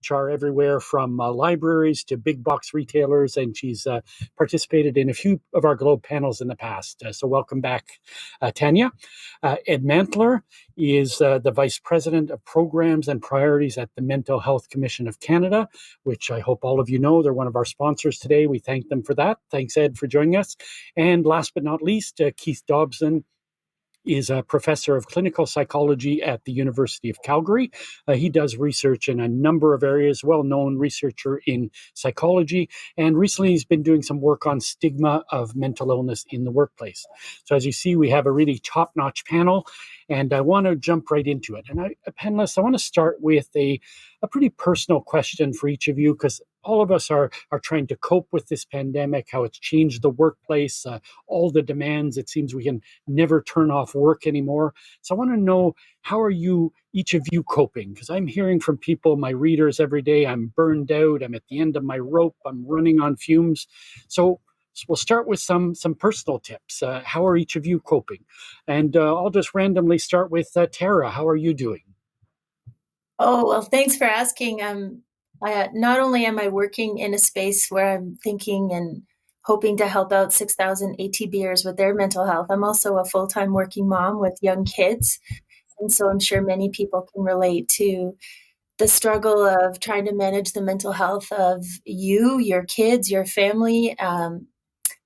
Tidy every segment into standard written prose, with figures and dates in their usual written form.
which are everywhere from libraries to big box retailers, and she's participated in a few of our Globe panels in the past. So welcome back, Tanya. Ed Mantler is the Vice President of Programs and Priorities at the Mental Health Commission of Canada, which I hope all of you know. They're one of our sponsors today. We thank them for that. Thanks, Ed, for joining us. And last but not least, Keith Dobson is a professor of clinical psychology at the University of Calgary. He does research in a number of areas, well-known researcher in psychology, and recently he's been doing some work on stigma of mental illness in the workplace. So as you see, we have a really top-notch panel, and I want to jump right into it. And panelists, I want to start with a pretty personal question for each of you, because all of us are trying to cope with this pandemic, how it's changed the workplace, all the demands. It seems we can never turn off work anymore. So I want to know, how are you, each of you, coping? Because I'm hearing from people, my readers every day, I'm burned out, I'm at the end of my rope, I'm running on fumes. So we'll start with some personal tips. How are each of you coping? And I'll just randomly start with Tara. How are you doing? Oh, well, thanks for asking. Not only am I working in a space where I'm thinking and hoping to help out 6,000 ATBers with their mental health, I'm also a full-time working mom with young kids. And so I'm sure many people can relate to the struggle of trying to manage the mental health of you, your kids, your family,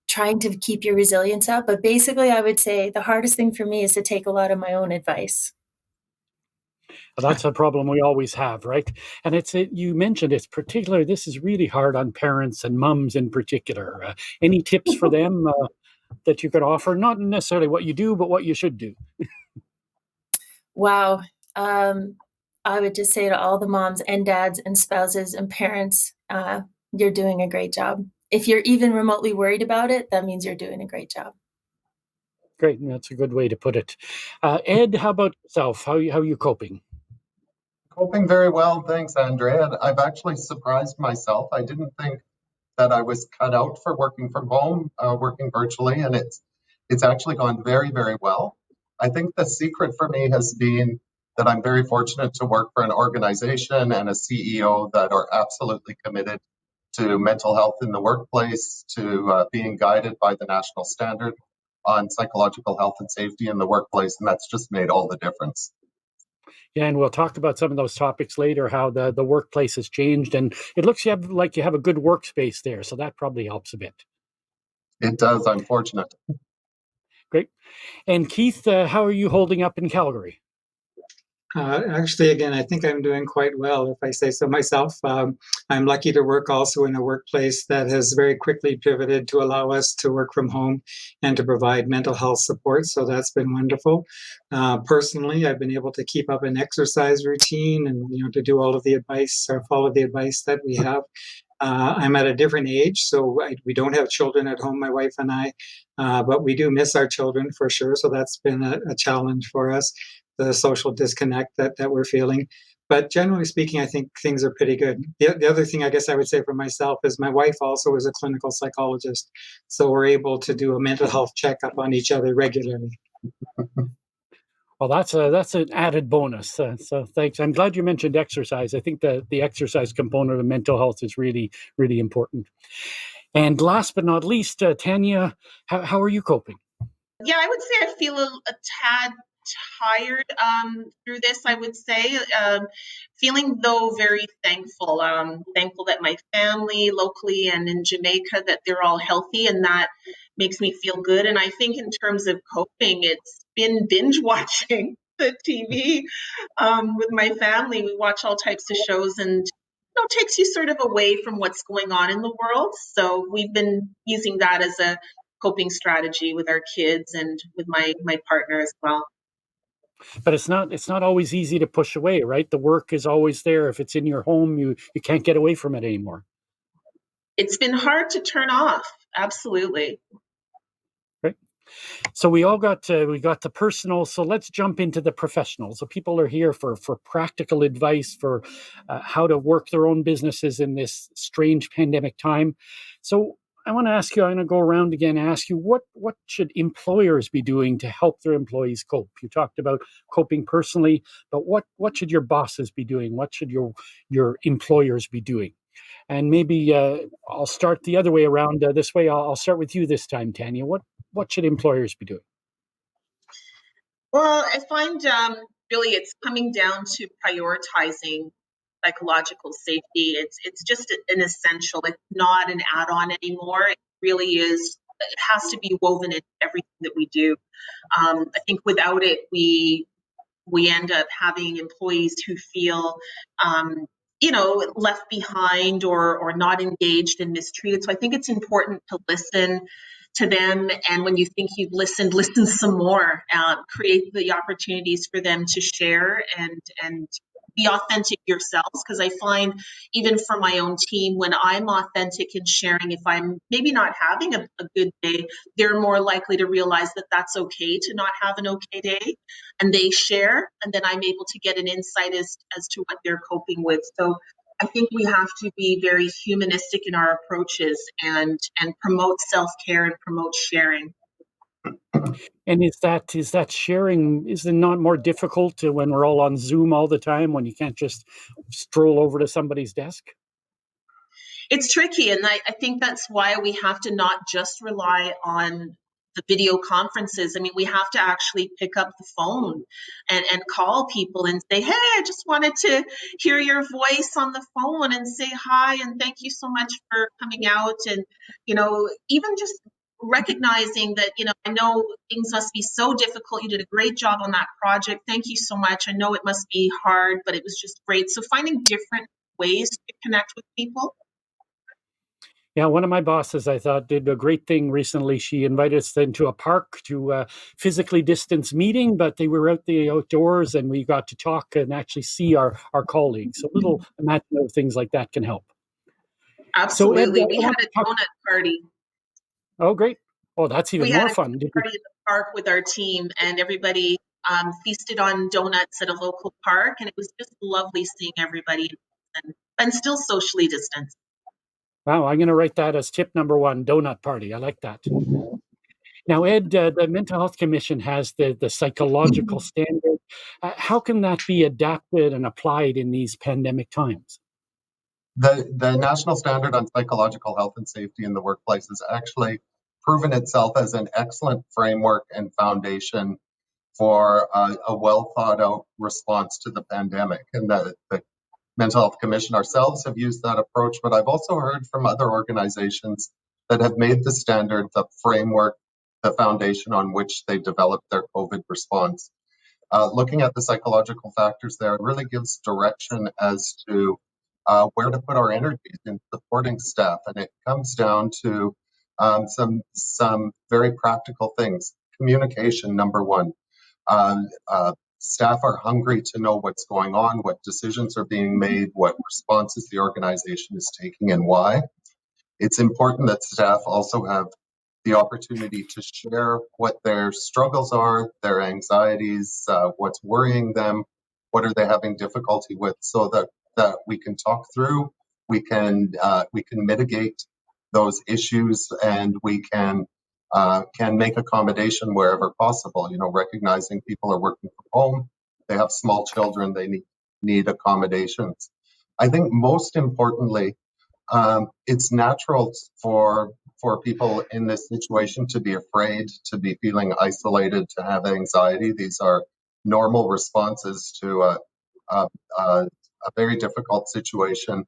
trying to keep your resilience up. But basically, I would say the hardest thing for me is to take a lot of my own advice. Well, that's a problem we always have, right? And you mentioned it's particular. This is really hard on parents and mums in particular. Any tips for them that you could offer? Not necessarily what you do, but what you should do. Wow. I would just say to all the moms and dads and spouses and parents, you're doing a great job. If you're even remotely worried about it, that means you're doing a great job. Great. That's a good way to put it. Ed, how about yourself? How are you coping? Coping very well, thanks, Andrea. And I've actually surprised myself. I didn't think that I was cut out for working from home, working virtually, and it's actually gone very, very well. I think the secret for me has been that I'm very fortunate to work for an organization and a CEO that are absolutely committed to mental health in the workplace, to being guided by the national standard on psychological health and safety in the workplace, and that's just made all the difference. Yeah, and we'll talk about some of those topics later, how the workplace has changed, and it looks like you have a good workspace there, so that probably helps a bit. It does, I'm fortunate. Great. And Keith, how are you holding up in Calgary? Actually, again, I think I'm doing quite well, if I say so myself. I'm lucky to work also in a workplace that has very quickly pivoted to allow us to work from home and to provide mental health support. So that's been wonderful. Personally, I've been able to keep up an exercise routine and to do all of the advice or follow the advice that we have. I'm at a different age, so we don't have children at home, my wife and I, but we do miss our children for sure. So that's been a challenge for us, the social disconnect that we're feeling. But generally speaking, I think things are pretty good. The other thing I guess I would say for myself is my wife also is a clinical psychologist. So we're able to do a mental health checkup on each other regularly. Well, that's an added bonus. So thanks. I'm glad you mentioned exercise. I think the exercise component of mental health is really, really important. And last but not least, Tanya, how are you coping? Yeah, I would say I feel a tad tired through this, I would say. Feeling, though, very thankful. Thankful that my family locally and in Jamaica, that they're all healthy, and that makes me feel good. And I think in terms of coping, it's been binge watching the TV with my family. We watch all types of shows, and takes you sort of away from what's going on in the world. So we've been using that as a coping strategy with our kids and with my partner as well. But it's not always easy to push away, right? The work is always there. If it's in your home, you can't get away from it anymore. It's been hard to turn off. Absolutely. Right. So we got the personal. So let's jump into the professional. So people are here for practical advice for how to work their own businesses in this strange pandemic time. So I want to ask you, I'm going to go around again and ask you, what should employers be doing to help their employees cope? You talked about coping personally, but what should your bosses be doing? What should your employers be doing? And maybe I'll start the other way around this way. I'll start with you this time, Tanya. What should employers be doing? Well, I find really it's coming down to prioritizing psychological safety. It's just an essential. It's not an add-on anymore. It really is. It has to be woven into everything that we do. I think without it, we end up having employees who feel left behind or not engaged and mistreated. So I think it's important to listen to them, and when you think you've listened, listen some more. Create the opportunities for them to share and be authentic yourselves, because I find even for my own team, when I'm authentic in sharing, if I'm maybe not having a good day, they're more likely to realize that that's okay to not have an okay day, and they share, and then I'm able to get an insight as to what they're coping with. So I think we have to be very humanistic in our approaches and promote self-care and promote sharing. And is that sharing, is it not more difficult when we're all on Zoom all the time, when you can't just stroll over to somebody's desk? It's tricky, and I think that's why we have to not just rely on the video conferences. I mean, we have to actually pick up the phone and call people and say, hey, I just wanted to hear your voice on the phone and say hi and thank you so much for coming out. And, even just recognizing that, I know things must be so difficult. You did a great job on that project. Thank you so much. I know it must be hard, but it was just great. So finding different ways to connect with people. Yeah, one of my bosses, I thought, did a great thing recently. She invited us into a park to a physically distanced meeting, but they were out the outdoors and we got to talk and actually see our colleagues. So little imaginative things like that can help. So Ed, Absolutely. We had a donut party. Oh, great. Oh, that's even more fun. We had a party at the park with our team, and everybody feasted on donuts at a local park, and it was just lovely seeing everybody and still socially distanced. Wow, I'm going to write that as tip number 1, donut party. I like that. Now, Ed, the Mental Health Commission has the psychological standard. How can that be adapted and applied in these pandemic times? The National Standard on Psychological Health and Safety in the Workplace has actually proven itself as an excellent framework and foundation for a well thought out response to the pandemic. And the Mental Health Commission ourselves have used that approach, but I've also heard from other organizations that have made the standard the framework, the foundation on which they developed their COVID response. Looking at the psychological factors there, it really gives direction as to where to put our energies in supporting staff. And it comes down to some very practical things. Communication, number one. Staff are hungry to know what's going on, what decisions are being made, what responses the organization is taking, and why. It's important that staff also have the opportunity to share what their struggles are, their anxieties, what's worrying them, what are they having difficulty with, so that we can talk through, we can mitigate those issues, and we can make accommodation wherever possible. Recognizing people are working from home, they have small children, they need accommodations. I think most importantly, it's natural for people in this situation to be afraid, to be feeling isolated, to have anxiety. These are normal responses to a very difficult situation.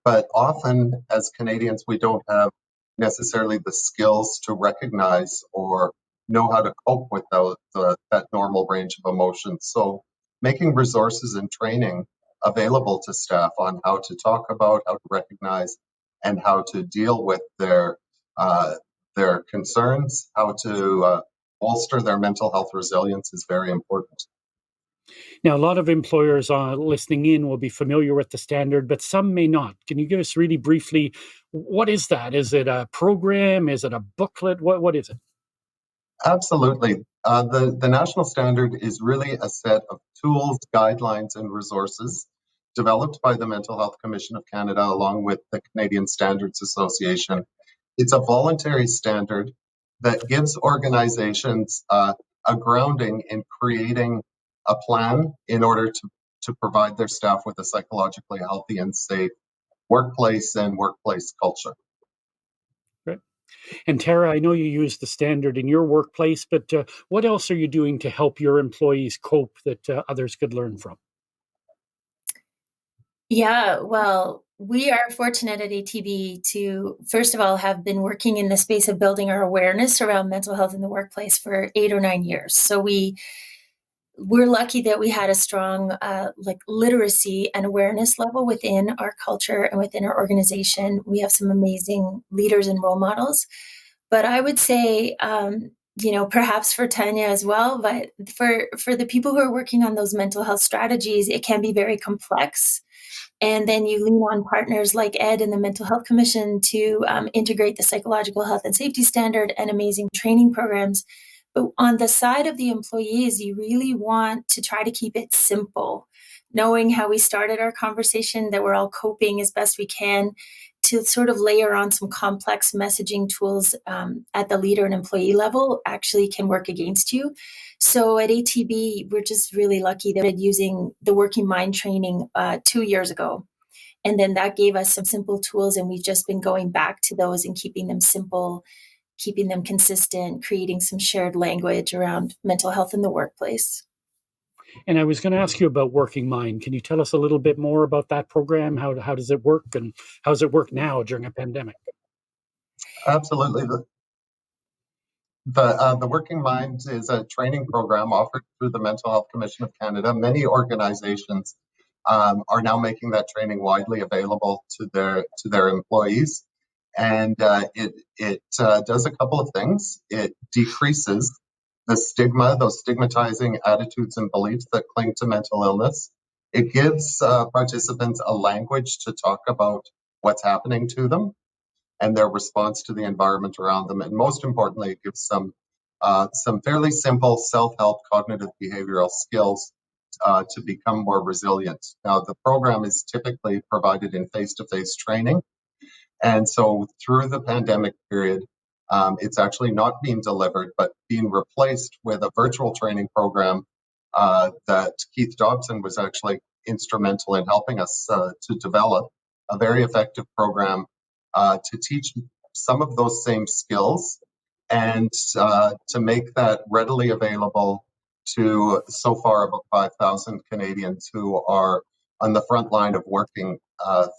But often, as Canadians, we don't have necessarily the skills to recognize or know how to cope with that normal range of emotions. So making resources and training available to staff on how to talk about, how to recognize, and how to deal with their concerns, how to bolster their mental health resilience is very important. Now, a lot of employers listening in will be familiar with the standard, but some may not. Can you give us really briefly, what is that? Is it a program? Is it a booklet? What is it? Absolutely. The national standard is really a set of tools, guidelines, and resources developed by the Mental Health Commission of Canada along with the Canadian Standards Association It's a voluntary standard that gives organizations a grounding in creating a plan in order to provide their staff with a psychologically healthy and safe workplace and workplace culture. Right. And Tara, I know you use the standard in your workplace, but what else are you doing to help your employees cope that others could learn from? Yeah, well, we are fortunate at ATB to, first of all, have been working in the space of building our awareness around mental health in the workplace for 8 or 9 years. So we're lucky that we had a strong like literacy and awareness level within our culture and within our organization. We have some amazing leaders and role models. But I would say, perhaps for Tanya as well, but for the people who are working on those mental health strategies, it can be very complex. And then you lean on partners like Ed and the Mental Health Commission to integrate the psychological health and safety standard and amazing training programs. But on the side of the employees, you really want to try to keep it simple, knowing how we started our conversation, that we're all coping as best we can, to sort of layer on some complex messaging tools at the leader and employee level actually can work against you. So at ATB, we're just really lucky that we're using the Working Mind training 2 years ago. And then that gave us some simple tools, and we've just been going back to those and keeping them simple, keeping them consistent, creating some shared language around mental health in the workplace. And I was going to ask you about Working Mind. Can you tell us a little bit more about that program? How does it work, and how does it work now during a pandemic? Absolutely. The Working Mind is a training program offered through the Mental Health Commission of Canada. Many organizations are now making that training widely available to their employees, and it does a couple of things. It decreases the stigma, those stigmatizing attitudes and beliefs that cling to mental illness. It gives participants a language to talk about what's happening to them and their response to the environment around them. And most importantly, it gives some fairly simple self-help cognitive behavioral skills to become more resilient. Now, the program is typically provided in face-to-face training. And so through the pandemic period, it's actually not being delivered, but being replaced with a virtual training program that Keith Dobson was actually instrumental in helping us to develop, a very effective program to teach some of those same skills and to make that readily available to so far about 5,000 Canadians who are on the front line of working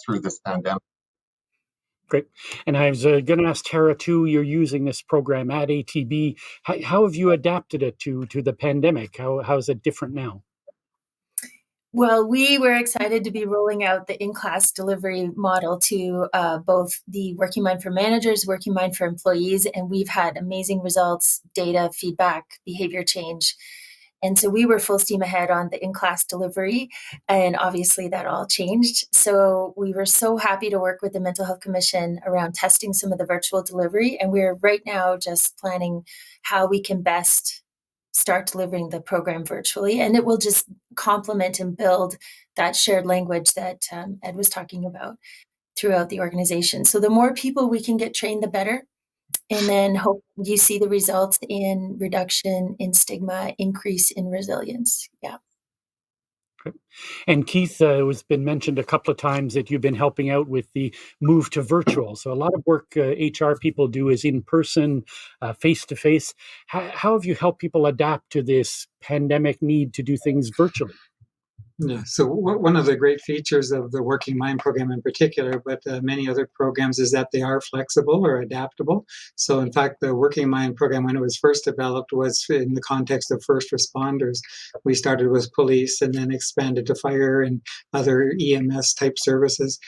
through this pandemic. Great. And I was going to ask Tara too. You're using this program at ATB. How have you adapted it to the pandemic? How is it different now? Well, we were excited to be rolling out the in-class delivery model to both the Working Mind for managers, Working Mind for employees, and we've had amazing results, data, feedback, behavior change. And so we were full steam ahead on the in-class delivery, and obviously that all changed. So we were so happy to work with the Mental Health Commission around testing some of the virtual delivery, and we're right now just planning how we can best start delivering the program virtually, and it will just complement and build that shared language that Ed was talking about throughout the organization. So the more people we can get trained, the better. And then hope you see the results in reduction in stigma, increase in resilience. Yeah. And Keith, it's been mentioned a couple of times that you've been helping out with the move to virtual. So a lot of work HR people do is in person, face to face. How have you helped people adapt to this pandemic need to do things virtually? Yeah, so one of the great features of the Working Mind program in particular, but many other programs, is that they are flexible or adaptable. So in fact, the Working Mind program, when it was first developed, was in the context of first responders. We started with police and then expanded to fire and other EMS type services.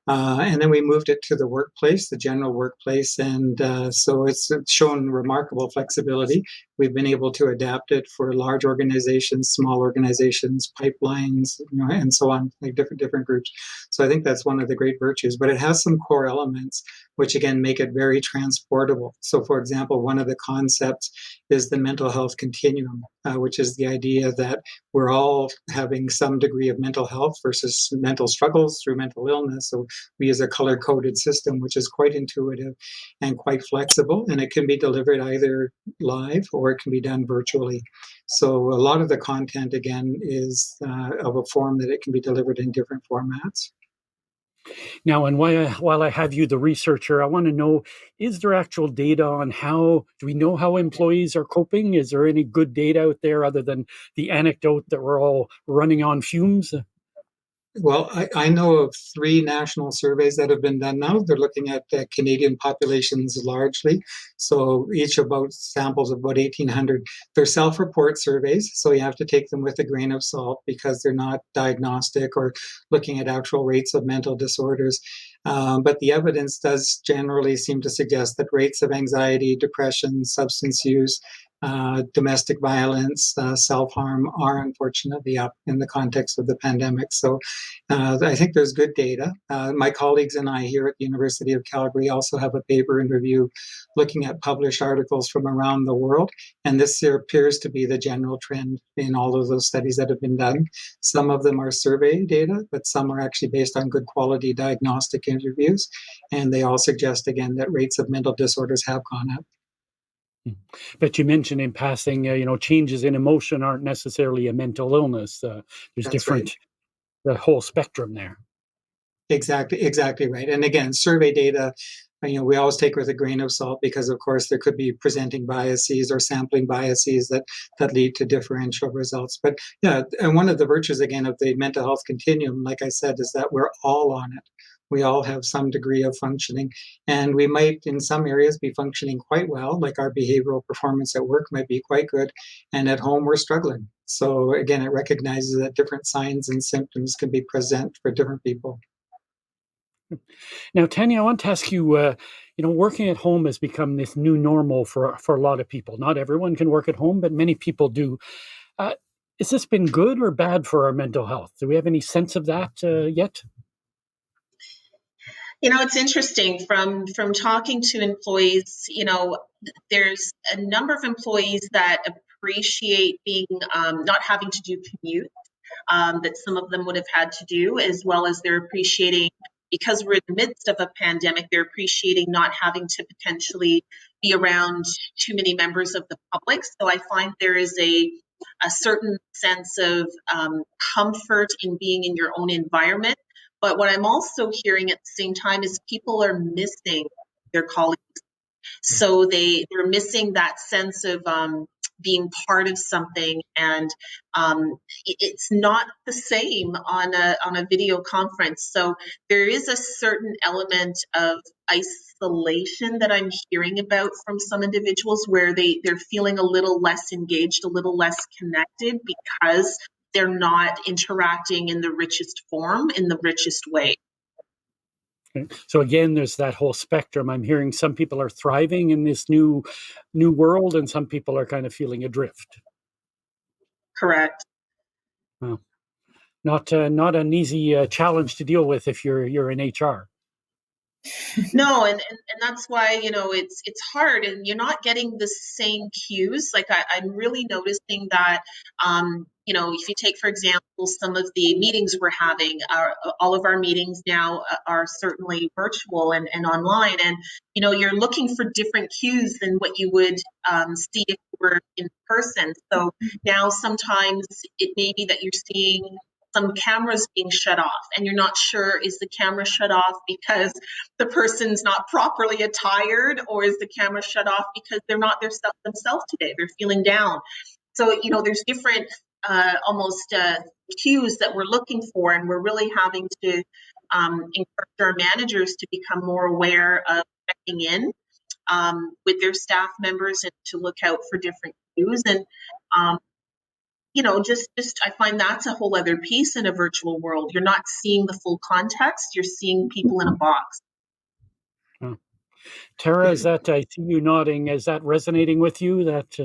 And then we moved it to the workplace, the general workplace. And so it's shown remarkable flexibility. We've been able to adapt it for large organizations, small organizations, pipelines, and so on, like different groups. So I think that's one of the great virtues. But it has some core elements, which again make it very transportable. So, for example, one of the concepts is the mental health continuum, which is the idea that we're all having some degree of mental health versus mental struggles through mental illness. So we use a color-coded system, which is quite intuitive and quite flexible, and it can be delivered either live or it can be done virtually. So a lot of the content, again, is of a form that it can be delivered in different formats. Now, and while I have you, the researcher, I want to know, is there actual data on do we know how employees are coping? Is there any good data out there other than the anecdote that we're all running on fumes? Well, I know of 3 national surveys that have been done now. They're looking at Canadian populations largely. So each about samples of about 1,800. They're self-report surveys, so you have to take them with a grain of salt because they're not diagnostic or looking at actual rates of mental disorders. But the evidence does generally seem to suggest that rates of anxiety, depression, substance use, domestic violence, self-harm are unfortunately up in the context of the pandemic. So I think there's good data. My colleagues and I here at the University of Calgary also have a paper in review looking at published articles from around the world. And this appears to be the general trend in all of those studies that have been done. Some of them are survey data, but some are actually based on good quality diagnostic interviews. And they all suggest, again, that rates of mental disorders have gone up. But you mentioned in passing, changes in emotion aren't necessarily a mental illness. There's That's different, right. the whole spectrum there. Exactly right. And again, survey data, we always take with a grain of salt because, of course, there could be presenting biases or sampling biases that lead to differential results. But yeah, and one of the virtues, again, of the mental health continuum, like I said, is that we're all on it. We all have some degree of functioning, and we might, in some areas, be functioning quite well, like our behavioral performance at work might be quite good, and at home we're struggling. So again, it recognizes that different signs and symptoms can be present for different people. Now, Tanya, I want to ask you, working at home has become this new normal for a lot of people. Not everyone can work at home, but many people do. Has this been good or bad for our mental health? Do we have any sense of that yet? It's interesting from talking to employees. There's a number of employees that appreciate being not having to do commute that some of them would have had to do, as well as they're appreciating, because we're in the midst of a pandemic, they're appreciating not having to potentially be around too many members of the public. So I find there is a certain sense of comfort in being in your own environment. But what I'm also hearing at the same time is people are missing their colleagues. So they're missing that sense of being part of something, and it's not the same on a video conference. So there is a certain element of isolation that I'm hearing about from some individuals, where they're feeling a little less engaged, a little less connected, because they're not interacting in the richest form, in the richest way. So again, there's that whole spectrum. I'm hearing some people are thriving in this new world, and some people are kind of feeling adrift. Correct. Well, not an easy challenge to deal with if you're in HR. No, and that's why it's hard, and you're not getting the same cues. Like I'm really noticing that if you take, for example, some of the meetings we're having, all of our meetings now are certainly virtual and online, and you're looking for different cues than what you would see if you were in person. So now sometimes it may be that you're seeing some cameras being shut off, and you're not sure, is the camera shut off because the person's not properly attired, or is the camera shut off because they're not themselves today, they're feeling down. So there's different almost cues that we're looking for, and we're really having to encourage our managers to become more aware of checking in with their staff members and to look out for different cues. And just I find that's a whole other piece in a virtual world. You're not seeing the full context, you're seeing people in a box. Oh. Tara, is that, I see you nodding, is that resonating with you? That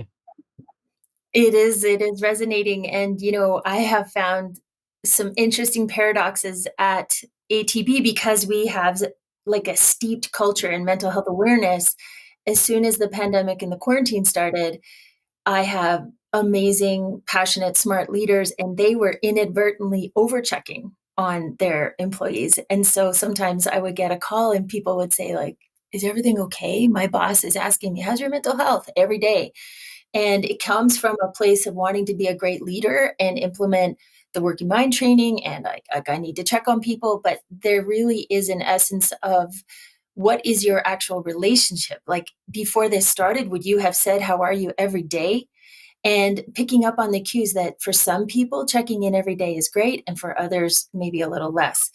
It is resonating. And, I have found some interesting paradoxes at ATB, because we have like a steeped culture in mental health awareness. As soon as the pandemic and the quarantine started, I have amazing, passionate, smart leaders, and they were inadvertently overchecking on their employees. And so sometimes I would get a call and people would say, like, is everything okay? My boss is asking me, how's your mental health every day? And it comes from a place of wanting to be a great leader and implement the working mind training. And I need to check on people, but there really is an essence of what is your actual relationship? Like before this started, would you have said, how are you every day? And picking up on the cues that for some people, checking in every day is great. And for others, maybe a little less.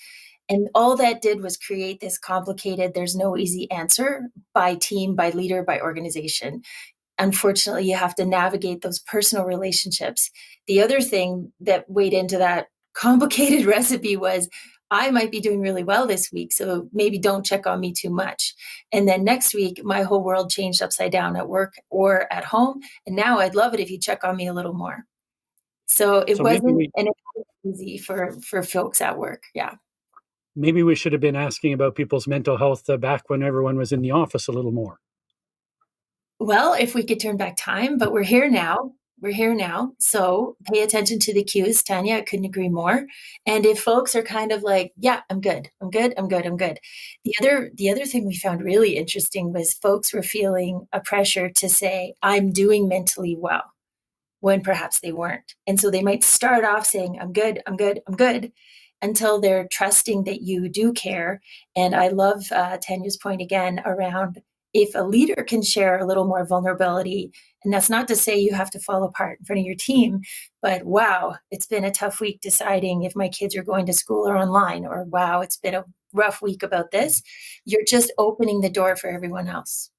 And all that did was create this complicated, there's no easy answer by team, by leader, by organization. Unfortunately, you have to navigate those personal relationships. The other thing that weighed into that complicated recipe was I might be doing really well this week, so maybe don't check on me too much. And then next week, my whole world changed upside down at work or at home. And now I'd love it if you check on me a little more. So it wasn't easy for folks at work. Yeah. Maybe we should have been asking about people's mental health back when everyone was in the office a little more. Well, if we could turn back time, but we're here now. We're here now. So pay attention to the cues, Tanya. I couldn't agree more. And if folks are kind of like, yeah, I'm good. The other thing we found really interesting was folks were feeling a pressure to say, I'm doing mentally well, when perhaps they weren't. And so they might start off saying, I'm good, until they're trusting that you do care. And I love Tanya's point again around if a leader can share a little more vulnerability, and that's not to say you have to fall apart in front of your team, but wow, it's been a tough week deciding if my kids are going to school or online, or wow, it's been a rough week about this. You're just opening the door for everyone else.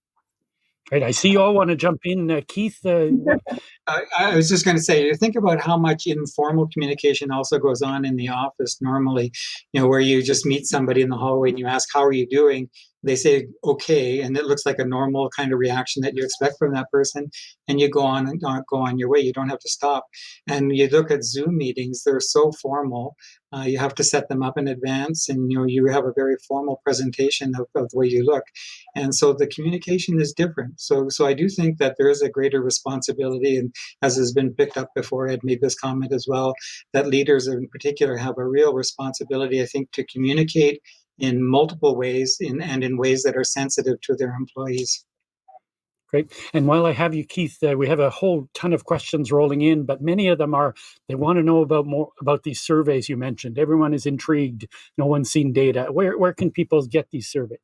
Right. I see you all want to jump in. Keith, I was just going to say, think about how much informal communication also goes on in the office normally, where you just meet somebody in the hallway and you ask, how are you doing? They say, okay. And it looks like a normal kind of reaction that you expect from that person. And you go on your way. You don't have to stop. And you look at Zoom meetings, they're so formal. You have to set them up in advance, and you have a very formal presentation of the way you look. And so the communication is different. So I do think that there is a greater responsibility, and as has been picked up before, Ed made this comment as well, that leaders in particular have a real responsibility, I think, to communicate in multiple ways and in ways that are sensitive to their employees. Great. And while I have you, Keith, we have a whole ton of questions rolling in, but many of them they want to know more about these surveys you mentioned. Everyone is intrigued. No one's seen data. Where can people get these surveys?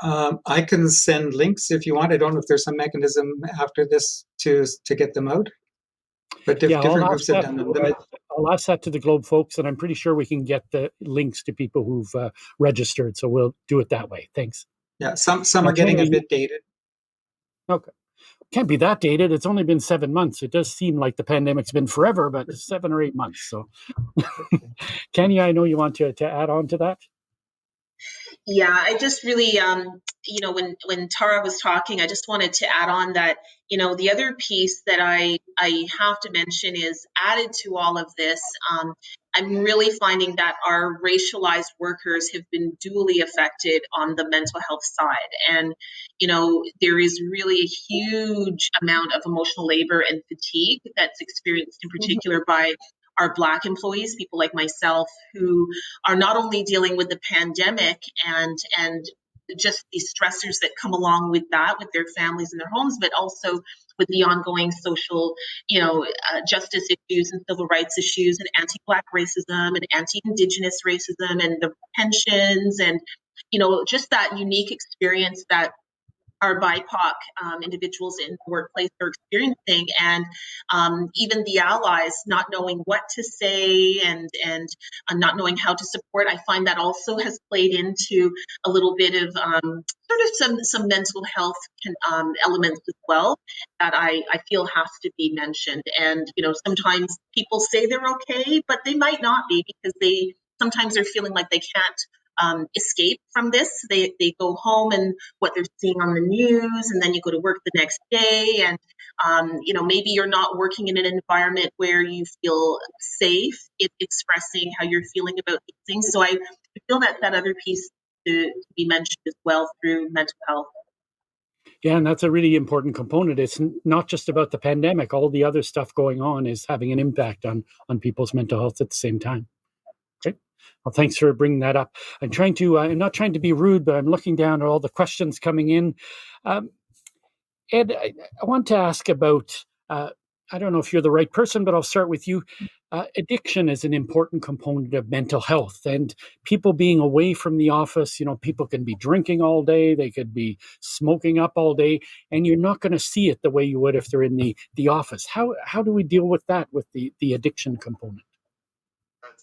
I can send links if you want. I don't know if there's some mechanism after this to get them out. But different groups have done them. I'll ask that to the Globe folks, and I'm pretty sure we can get the links to people who've registered. So we'll do it that way. Thanks. Yeah, some are getting a bit dated. Okay. Can't be that dated. It's only been 7 months. It does seem like the pandemic's been forever, but it's 7 or 8 months. So, Kenya, I know you want to add on to that. Yeah, I just really, when Tara was talking, I just wanted to add on that, the other piece that I have to mention is added to all of this. I'm really finding that our racialized workers have been duly affected on the mental health side. And, there is really a huge amount of emotional labor and fatigue that's experienced in particular by our Black employees, people like myself, who are not only dealing with the pandemic and just these stressors that come along with that, with their families and their homes, but also with the ongoing social, justice issues and civil rights issues and anti-Black racism and anti-Indigenous racism and the pensions and, just that unique experience that our BIPOC individuals in the workplace are experiencing, and even the allies not knowing what to say and not knowing how to support. I find that also has played into a little bit of sort of some mental health elements as well that I feel has to be mentioned. And sometimes people say they're okay, but they might not be, because sometimes they're feeling like they can't escape from this. They go home and what they're seeing on the news, and then you go to work the next day, and maybe you're not working in an environment where you feel safe in expressing how you're feeling about these things. So I feel that other piece to be mentioned as well through mental health. Yeah, and that's a really important component. It's not just about the pandemic. All the other stuff going on is having an impact on people's mental health at the same time. Okay. Well, thanks for bringing that up. I'm not trying to be rude, but I'm looking down at all the questions coming in. Ed, I want to ask about, I don't know if you're the right person, but I'll start with you. Addiction is an important component of mental health, and people being away from the office, people can be drinking all day, they could be smoking up all day, and you're not going to see it the way you would if they're in the office. How do we deal with that, with the addiction component?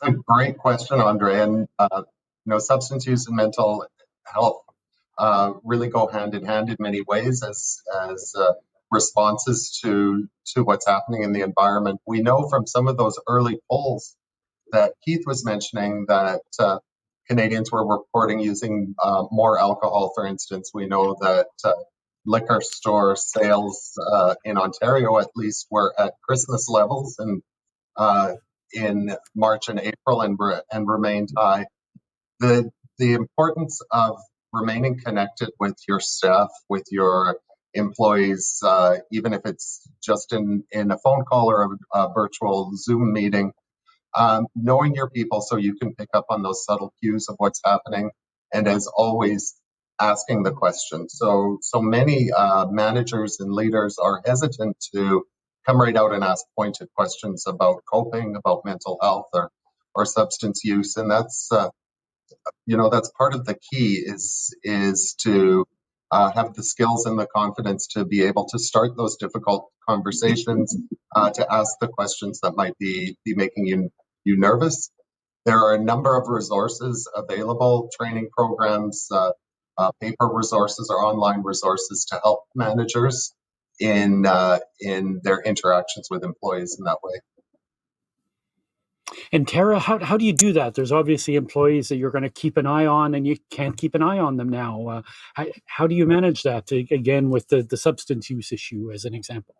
That's a great question, Andre. And substance use and mental health really go hand in hand in many ways as responses to what's happening in the environment. We know from some of those early polls that Keith was mentioning that Canadians were reporting using more alcohol, for instance. We know that liquor store sales in Ontario, at least, were at Christmas levels and in March and April and remained high. The importance of remaining connected with your staff, with your employees, even if it's just in a phone call or a virtual Zoom meeting, knowing your people so you can pick up on those subtle cues of what's happening, and as always, asking the question. So many managers and leaders are hesitant to come right out and ask pointed questions about coping, about mental health or substance use, and that's that's part of the key is to have the skills and the confidence to be able to start those difficult conversations, to ask the questions that might be making you nervous. There are a number of resources available, training programs, paper resources or online resources to help managers in their interactions with employees in that way. And Tara, how do you do that? There's obviously employees that you're going to keep an eye on, and you can't keep an eye on them now. How do you manage that, again, with the substance use issue as an example?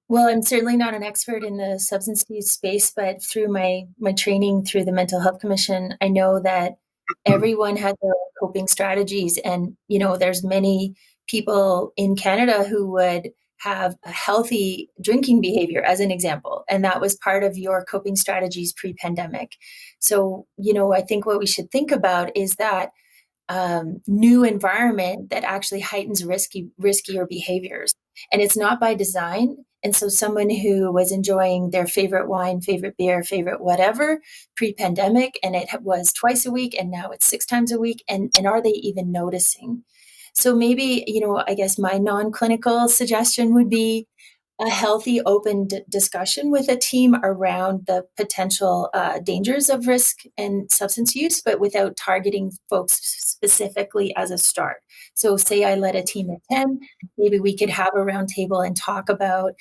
Well, I'm certainly not an expert in the substance use space, but through my training through the Mental Health Commission, I know that everyone has their own coping strategies. And, there's many people in Canada who would have a healthy drinking behavior, as an example. And that was part of your coping strategies pre-pandemic. So, I think what we should think about is that new environment that actually heightens riskier behaviors. And it's not by design. And so someone who was enjoying their favorite wine, favorite beer, favorite whatever pre-pandemic, and it was twice a week, and now it's 6 times a week, and are they even noticing? So maybe, I guess my non-clinical suggestion would be a healthy, open discussion with a team around the potential dangers of risk and substance use, but without targeting folks specifically as a start. So say I led a team of 10, maybe we could have a roundtable and talk about,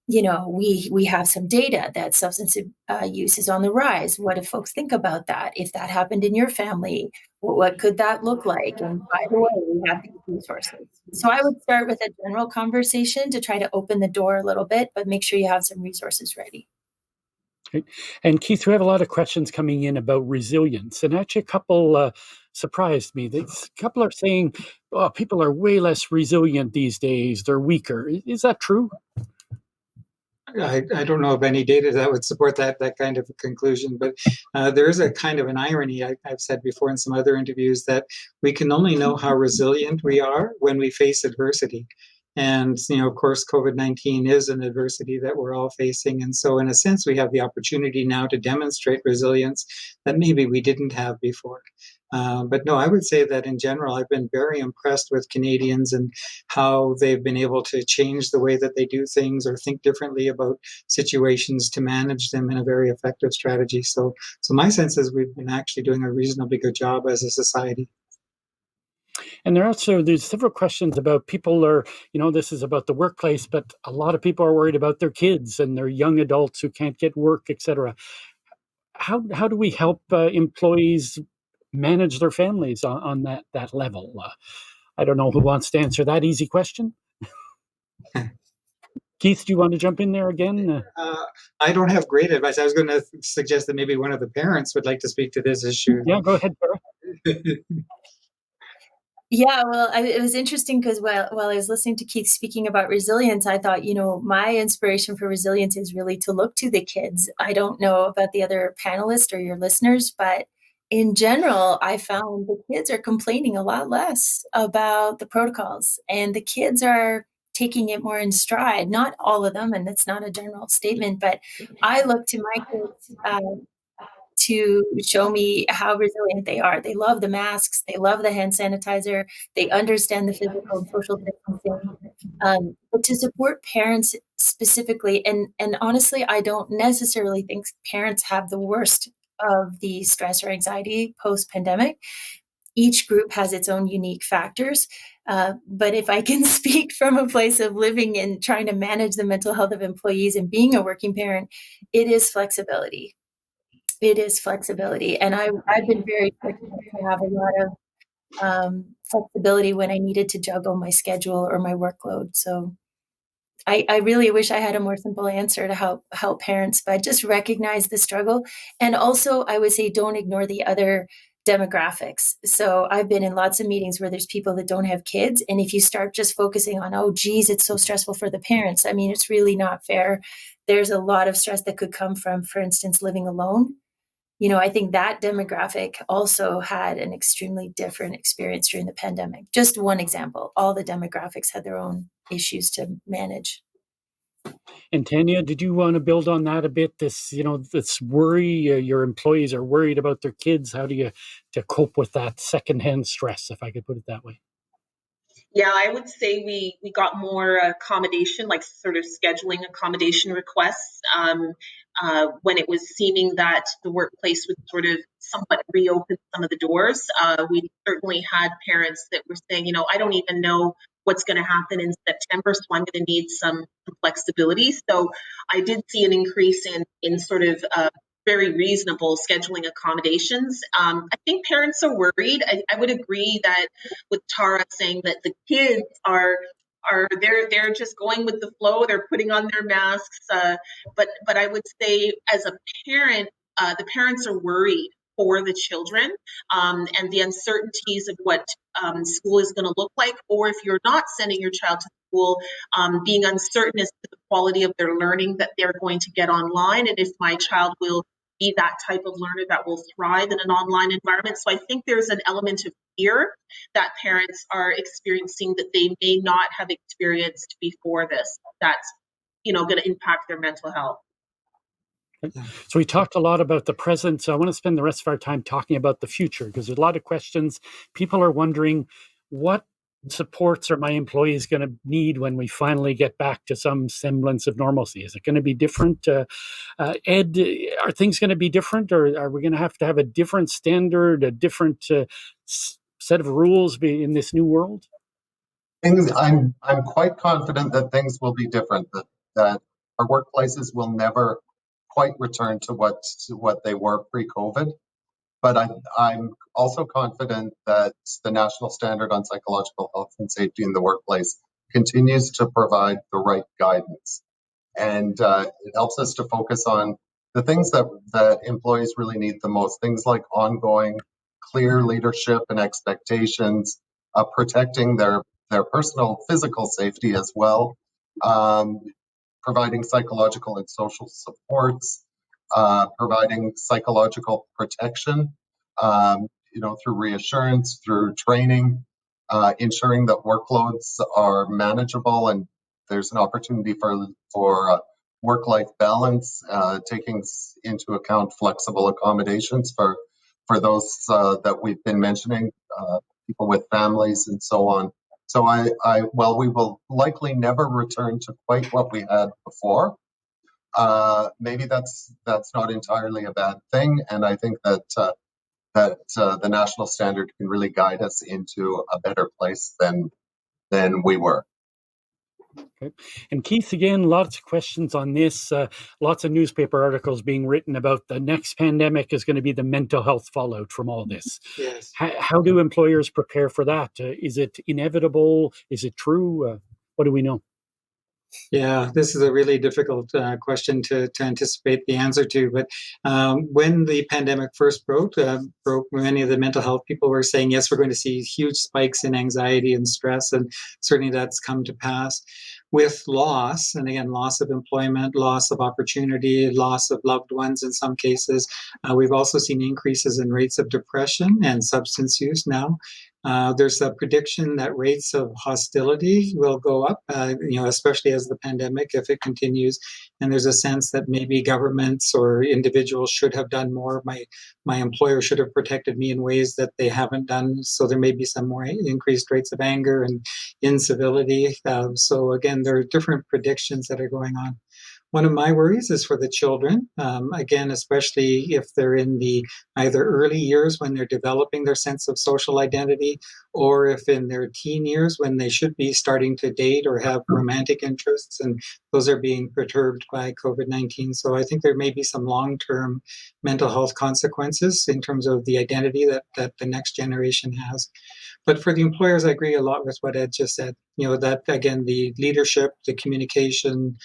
we have some data that substance use is on the rise. What do folks think about that? If that happened in your family, what could that look like? And by the way, we have these resources. So I would start with a general conversation to try to open the door a little bit, but make sure you have some resources ready. Okay. And Keith, we have a lot of questions coming in about resilience, and actually a couple surprised me. A couple are saying, "Oh, people are way less resilient these days; they're weaker." Is that true? I don't know of any data that would support that kind of a conclusion, but there is a kind of an irony I've said before in some other interviews that we can only know how resilient we are when we face adversity. And, of course, COVID-19 is an adversity that we're all facing. And so in a sense, we have the opportunity now to demonstrate resilience that maybe we didn't have before. But no, I would say that in general, I've been very impressed with Canadians and how they've been able to change the way that they do things or think differently about situations to manage them in a very effective strategy. So my sense is we've been actually doing a reasonably good job as a society. And there's several questions about people are, this is about the workplace, but a lot of people are worried about their kids and their young adults who can't get work, etc. How do we help employees manage their families on that level? I don't know who wants to answer that easy question. Keith, do you want to jump in there again? I don't have great advice. I was going to suggest that maybe one of the parents would like to speak to this issue. Yeah, go ahead, Sarah. Yeah, well, it was interesting because while I was listening to Keith speaking about resilience, I thought, my inspiration for resilience is really to look to the kids. I don't know about the other panelists or your listeners, but in general, I found the kids are complaining a lot less about the protocols, and the kids are taking it more in stride. Not all of them, and it's not a general statement, but I look to my kids to show me how resilient they are. They love the masks, they love the hand sanitizer, they understand the physical and social distancing. But to support parents specifically, and honestly, I don't necessarily think parents have the worst of the stress or anxiety post-pandemic. Each group has its own unique factors. But if I can speak from a place of living and trying to manage the mental health of employees and being a working parent, it is flexibility. It is flexibility, and I've been very fortunate to have a lot of flexibility when I needed to juggle my schedule or my workload. So I really wish I had a more simple answer to help parents, but just recognize the struggle. And also, I would say don't ignore the other demographics. So I've been in lots of meetings where there's people that don't have kids. And if you start just focusing on, oh, geez, it's so stressful for the parents, I mean, it's really not fair. There's a lot of stress that could come from, for instance, living alone. I think that demographic also had an extremely different experience during the pandemic. Just one example. All the demographics had their own issues to manage. And Tanya, did you want to build on that a bit? This worry, your employees are worried about their kids. How do you to cope with that secondhand stress, if I could put it that way? Yeah, I would say we got more accommodation, like sort of scheduling accommodation requests when it was seeming that the workplace would sort of somewhat reopen some of the doors. We certainly had parents that were saying, I don't even know what's going to happen in September, so I'm going to need some flexibility. So I did see an increase in sort of very reasonable scheduling accommodations. I think parents are worried. I would agree that with Tara saying that the kids are they're just going with the flow. They're putting on their masks. But I would say as a parent, the parents are worried for the children and the uncertainties of what school is going to look like, or if you're not sending your child to school, being uncertain as to the quality of their learning that they're going to get online, and if my child will be that type of learner that will thrive in an online environment. So I think there's an element of fear that parents are experiencing that they may not have experienced before this. That's going to impact their mental health. So we talked a lot about the present. So I want to spend the rest of our time talking about the future, because there's a lot of questions. People are wondering, what supports are my employees going to need when we finally get back to some semblance of normalcy? Is it going to be different? Ed, are things going to be different, or are we going to have a different standard, a different set of rules in this new world? I'm quite confident that things will be different, that our workplaces will never quite return to what they were pre-COVID. But I'm also confident that the national standard on psychological health and safety in the workplace continues to provide the right guidance. And it helps us to focus on the things that employees really need the most, things like ongoing clear leadership and expectations, protecting their personal physical safety as well, providing psychological and social supports, providing psychological protection, through reassurance, through training, ensuring that workloads are manageable and there's an opportunity for work-life balance, taking into account flexible accommodations for those that we've been mentioning, people with families and so on. So while we will likely never return to quite what we had before, maybe that's not entirely a bad thing, and I think that the national standard can really guide us into a better place than we were. Okay. And Keith, again, lots of questions on this. Lots of newspaper articles being written about the next pandemic is going to be the mental health fallout from all this. Yes. How do employers prepare for that? Is it inevitable? Is it true? What do we know? Yeah, this is a really difficult question to anticipate the answer to. But when the pandemic first broke, many of the mental health people were saying, yes, we're going to see huge spikes in anxiety and stress. And certainly that's come to pass. With loss, and again, loss of employment, loss of opportunity, loss of loved ones in some cases, we've also seen increases in rates of depression and substance use now. There's a prediction that rates of hostility will go up, especially as the pandemic, if it continues. And there's a sense that maybe governments or individuals should have done more. My employer should have protected me in ways that they haven't done. So there may be some more increased rates of anger and incivility. So again, there are different predictions that are going on. One of my worries is for the children, again, especially if they're in the either early years when they're developing their sense of social identity, or if in their teen years when they should be starting to date or have romantic interests, and those are being perturbed by COVID-19. So I think there may be some long-term mental health consequences in terms of the identity that the next generation has. But for the employers, I agree a lot with what Ed just said. That again, the leadership, the communication,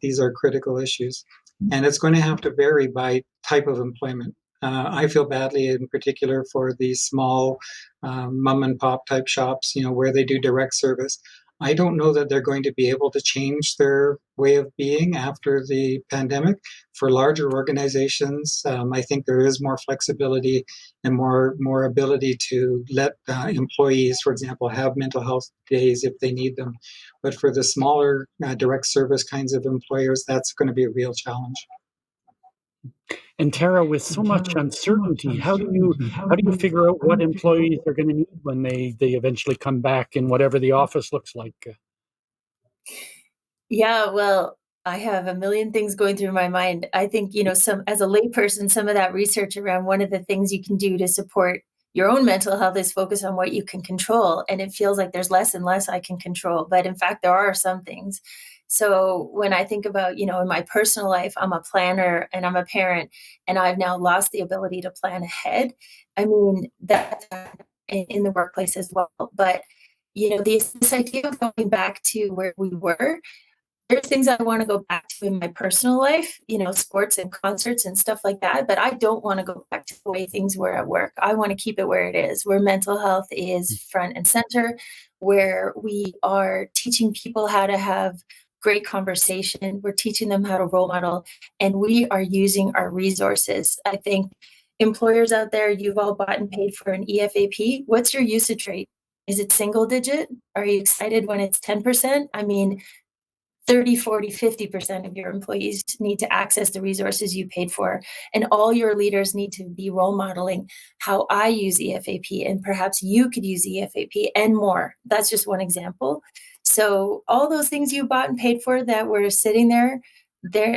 these are critical issues, and it's going to have to vary by type of employment. I feel badly, in particular, for these small mom and pop type shops, where they do direct service. I don't know that they're going to be able to change their way of being after the pandemic. For larger organizations, I think there is more flexibility and more ability to let employees, for example, have mental health days if they need them. But for the smaller direct service kinds of employers, that's going to be a real challenge. And Tara, with so much uncertainty, how do you figure out what employees are going to need when they eventually come back in whatever the office looks like? Yeah, well, I have a million things going through my mind. I think, some as a layperson, some of that research around one of the things you can do to support your own mental health is focus on what you can control. And it feels like there's less and less I can control. But in fact, there are some things. So when I think about, in my personal life, I'm a planner and I'm a parent, and I've now lost the ability to plan ahead. I mean, that's in the workplace as well. But, this idea of going back to where we were, there's things I want to go back to in my personal life, sports and concerts and stuff like that. But I don't want to go back to the way things were at work. I want to keep it where it is, where mental health is front and center, where we are teaching people how to have great conversation. We're teaching them how to role model, and we are using our resources. I think employers out there, you've all bought and paid for an EFAP. What's your usage rate? Is it single digit? Are you excited when it's 10%? I mean, 30, 40, 50% of your employees need to access the resources you paid for. And all your leaders need to be role modeling how I use EFAP, and perhaps you could use EFAP and more. That's just one example. So all those things you bought and paid for that were sitting there,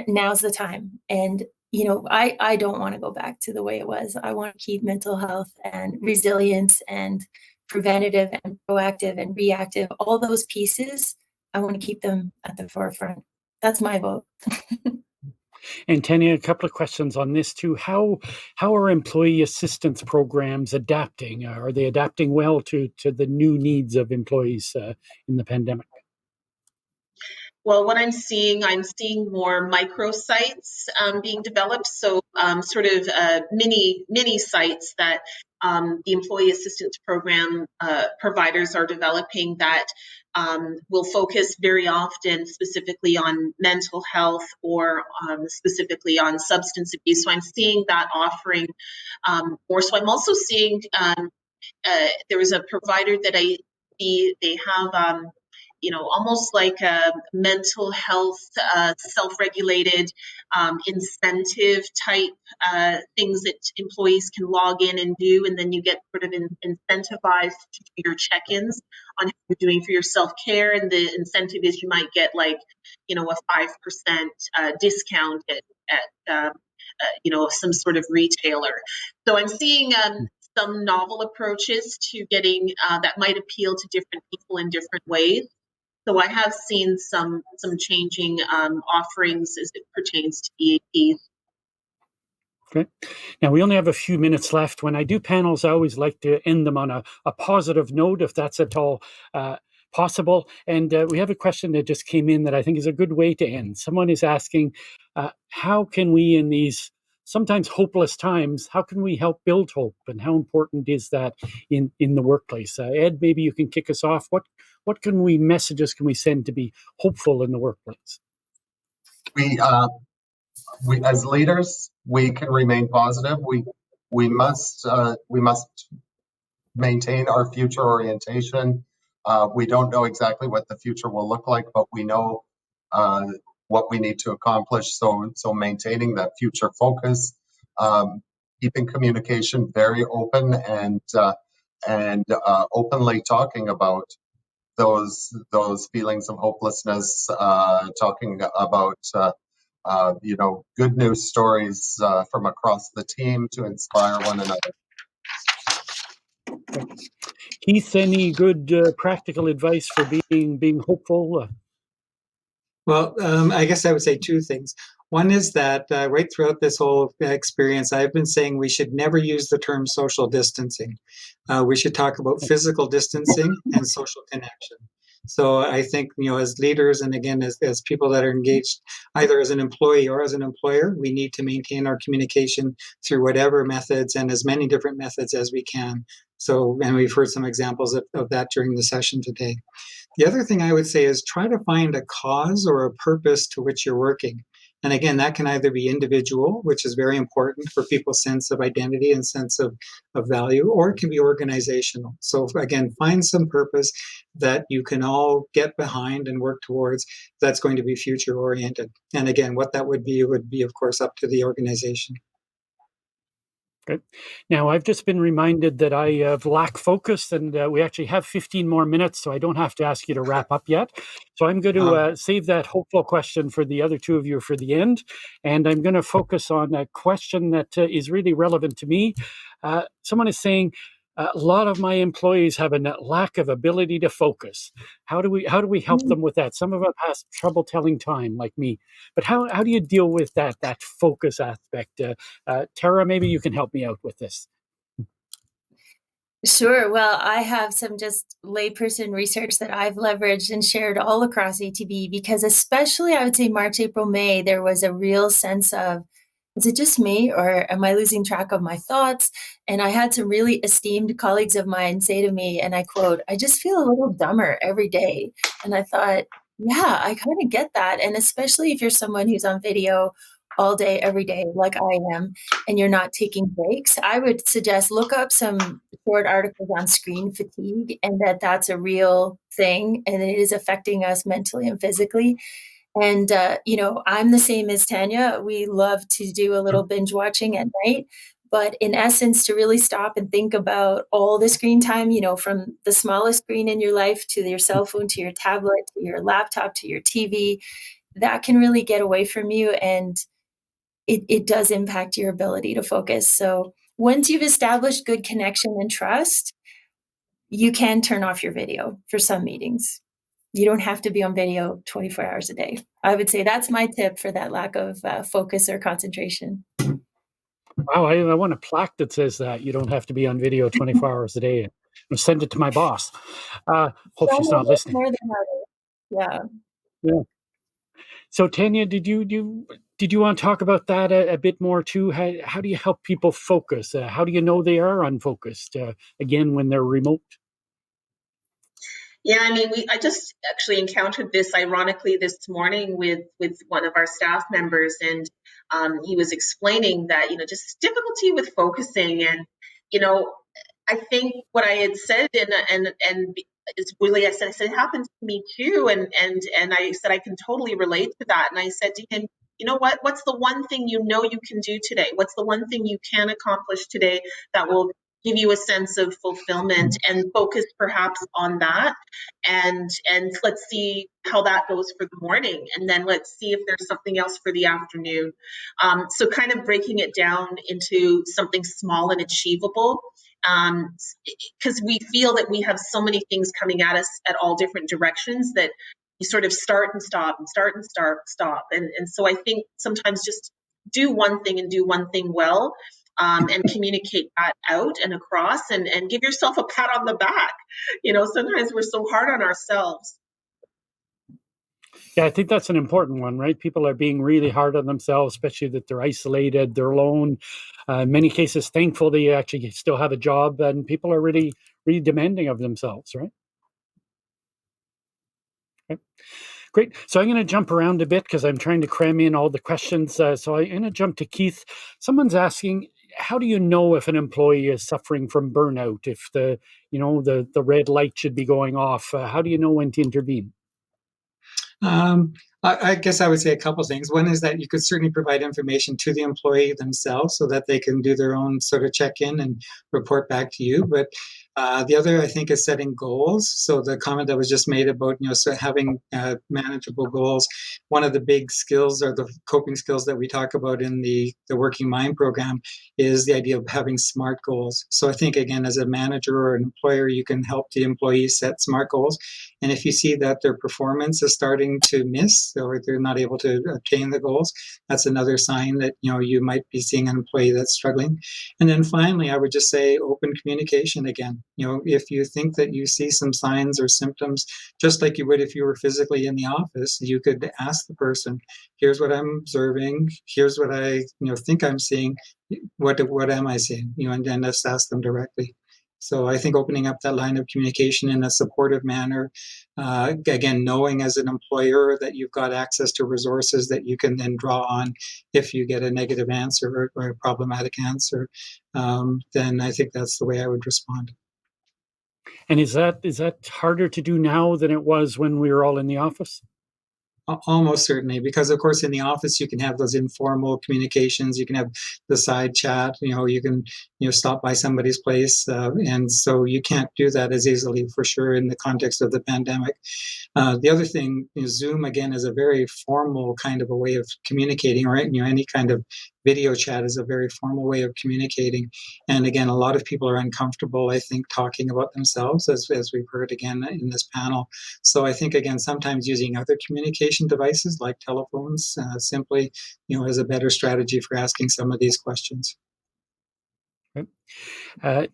now's the time. And I don't want to go back to the way it was. I want to keep mental health and resilience and preventative and proactive and reactive, all those pieces. I want to keep them at the forefront. That's my vote. And Tanya, a couple of questions on this too. How are employee assistance programs adapting? Are they adapting well to the new needs of employees in the pandemic? Well, what I'm seeing more microsites being developed. So sort of mini sites that the employee assistance program providers are developing that will focus very often specifically on mental health or specifically on substance abuse. So I'm seeing that offering more. So I'm also seeing there was a provider that I see, they have almost like a mental health, self-regulated incentive type things that employees can log in and do, and then you get sort of incentivized to do your check-ins on how you're doing for your self-care, and the incentive is you might get like, a 5% discount at some sort of retailer. So I'm seeing some novel approaches to getting that might appeal to different people in different ways. So I have seen some changing offerings as it pertains to EAPs. Okay. Now, we only have a few minutes left. When I do panels, I always like to end them on a positive note, if that's at all possible. And we have a question that just came in that I think is a good way to end. Someone is asking, how can we, in these sometimes hopeless times, how can we help build hope, and how important is that in the workplace? Ed, maybe you can kick us off. What messages can we send to be hopeful in the workplace? We as leaders, we can remain positive. We must maintain our future orientation. We don't know exactly what the future will look like, but we know what we need to accomplish. So maintaining that future focus, keeping communication very open, and openly talking about those feelings of hopelessness, talking about good news stories from across the team to inspire one another. Keith, any good practical advice for being hopeful? Well, I guess I would say two things. One is that right throughout this whole experience, I've been saying we should never use the term social distancing. We should talk about physical distancing and social connection. So I think, as leaders, and again, as people that are engaged either as an employee or as an employer, we need to maintain our communication through whatever methods and as many different methods as we can. So, and we've heard some examples of that during the session today. The other thing I would say is try to find a cause or a purpose to which you're working. And again, that can either be individual, which is very important for people's sense of identity and sense of value, or it can be organizational. So again, find some purpose that you can all get behind and work towards that's going to be future oriented. And again, what that would be, of course, up to the organization. Okay. Now, I've just been reminded that I have lack focus, and we actually have 15 more minutes, so I don't have to ask you to wrap up yet. So I'm going to save that hopeful question for the other two of you for the end, and I'm going to focus on a question that is really relevant to me. Someone is saying, a lot of my employees have a lack of ability to focus. How do we help them with that? Some of them have trouble telling time, like me. But how do you deal with that focus aspect? Tara, maybe you can help me out with this. Sure. Well, I have some just layperson research that I've leveraged and shared all across ATB, because especially I would say March, April, May, there was a real sense of, is it just me, or am I losing track of my thoughts? And I had some really esteemed colleagues of mine say to me, and I quote, "I just feel a little dumber every day." And I thought, yeah, I kind of get that. And especially if you're someone who's on video all day, every day, like I am, and you're not taking breaks, I would suggest look up some short articles on screen fatigue, and that's a real thing, and it is affecting us mentally and physically. And, I'm the same as Tanya. We love to do a little binge watching at night. But in essence, to really stop and think about all the screen time, from the smallest screen in your life to your cell phone, to your tablet, to your laptop, to your TV, that can really get away from you. And it does impact your ability to focus. So once you've established good connection and trust, you can turn off your video for some meetings. You don't have to be on video 24 hours a day. I would say that's my tip for that lack of focus or concentration. Wow, I want a plaque that says that you don't have to be on video 24 hours a day. I'll send it to my boss. Hope she's not listening. More than others. Yeah. So Tanya, did you want to talk about that a bit more too? How do you help people focus? How do you know they are unfocused? Again, when they're remote. Yeah, I mean, I just actually encountered this ironically this morning with one of our staff members, and he was explaining that just difficulty with focusing, and I think what I had said, and it's really, I said it happens to me too, and I said I can totally relate to that, and I said to him, you know what? What's the one thing you can do today? What's the one thing you can accomplish today that will give you a sense of fulfillment, and focus perhaps on that, and let's see how that goes for the morning, and then let's see if there's something else for the afternoon. So kind of breaking it down into something small and achievable, because we feel that we have so many things coming at us at all different directions that you sort of start and stop and start and stop. And so I think sometimes just do one thing and do one thing well. and communicate that out and across, and give yourself a pat on the back. Sometimes we're so hard on ourselves. Yeah, I think that's an important one, right? People are being really hard on themselves, especially that they're isolated, they're alone. In many cases, thankful they actually still have a job, and people are really, really demanding of themselves, right? Okay. Great. So I'm going to jump around a bit because I'm trying to cram in all the questions. So I'm going to jump to Keith. Someone's asking, how do you know if an employee is suffering from burnout? If the red light should be going off, how do you know when to intervene? I guess I would say a couple things. One is that you could certainly provide information to the employee themselves so that they can do their own sort of check-in and report back to you. But the other, I think, is setting goals. So the comment that was just made about, so having manageable goals. One of the big skills or the coping skills that we talk about in the Working Mind program is the idea of having SMART goals. So I think, again, as a manager or an employer, you can help the employees set SMART goals. And if you see that their performance is starting to miss or they're not able to attain the goals, that's another sign that you might be seeing an employee that's struggling. And then finally, I would just say open communication again. If you think that you see some signs or symptoms, just like you would if you were physically in the office, you could ask the person, here's what I'm observing, here's what I think I'm seeing, what am I seeing? And then just ask them directly. So I think opening up that line of communication in a supportive manner, again, knowing as an employer that you've got access to resources that you can then draw on if you get a negative answer or a problematic answer, then I think that's the way I would respond. And is that harder to do now than it was when we were all in the office? Almost certainly, because of course in the office you can have those informal communications, you can have the side chat, you can stop by somebody's place, and so you can't do that as easily for sure in the context of the pandemic. The other thing is Zoom again is a very formal kind of a way of communicating, right? Any kind of video chat is a very formal way of communicating, and again, a lot of people are uncomfortable, I think, talking about themselves, as we've heard again in this panel. So I think again, sometimes using other communication devices like telephones simply, is a better strategy for asking some of these questions. Ed,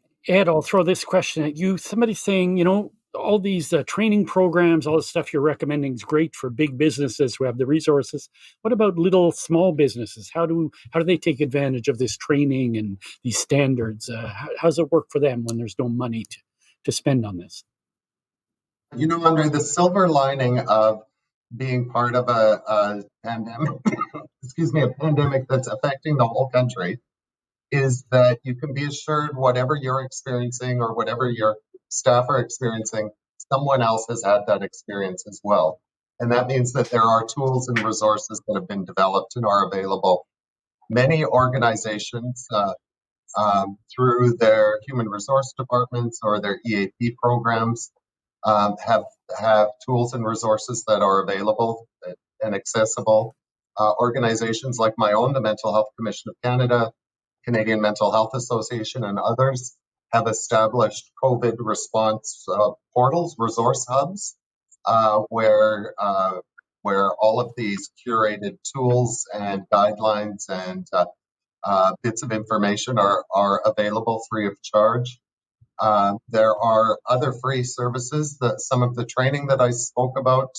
I'll throw this question at you. Somebody's saying, all these training programs, all the stuff you're recommending is great for big businesses who have the resources. What about little small businesses? How do they take advantage of this training and these standards? How does it work for them when there's no money to spend on this? Andre, the silver lining of being part of a pandemic, a pandemic that's affecting the whole country, is that you can be assured whatever you're experiencing or whatever your staff are experiencing, someone else has had that experience as well. And that means that there are tools and resources that have been developed and are available. Many organizations, through their human resource departments or their EAP programs, have tools and resources that are available and accessible. Organizations like my own, the Mental Health Commission of Canada, Canadian Mental Health Association, and others have established COVID response portals, resource hubs, where all of these curated tools and guidelines and bits of information are available free of charge. There are other free services that some of the training that I spoke about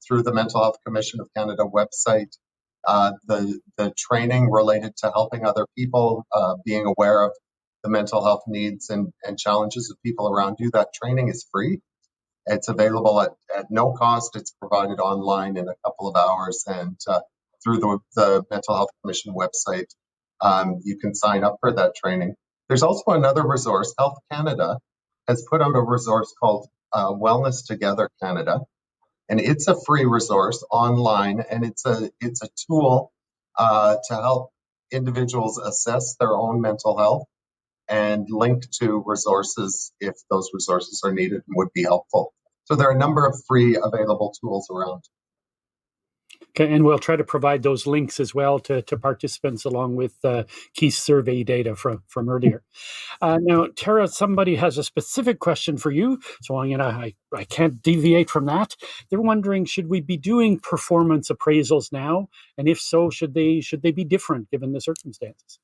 through the Mental Health Commission of Canada website, the training related to helping other people, being aware of the mental health needs and challenges of people around you, that training is free. It's available at no cost. It's provided online in a couple of hours, and through the Mental Health Commission website, you can sign up for that training. There's also another resource. Health Canada has put out a resource called Wellness Together Canada, and it's a free resource online, and it's a tool to help individuals assess their own mental health and link to resources if those resources are needed and would be helpful. So there are a number of free available tools around. Okay, and we'll try to provide those links as well to participants along with Keith's survey data from earlier. Now, Tara, somebody has a specific question for you, so I can't deviate from that. They're wondering, should we be doing performance appraisals now? And if so, should they be different given the circumstances?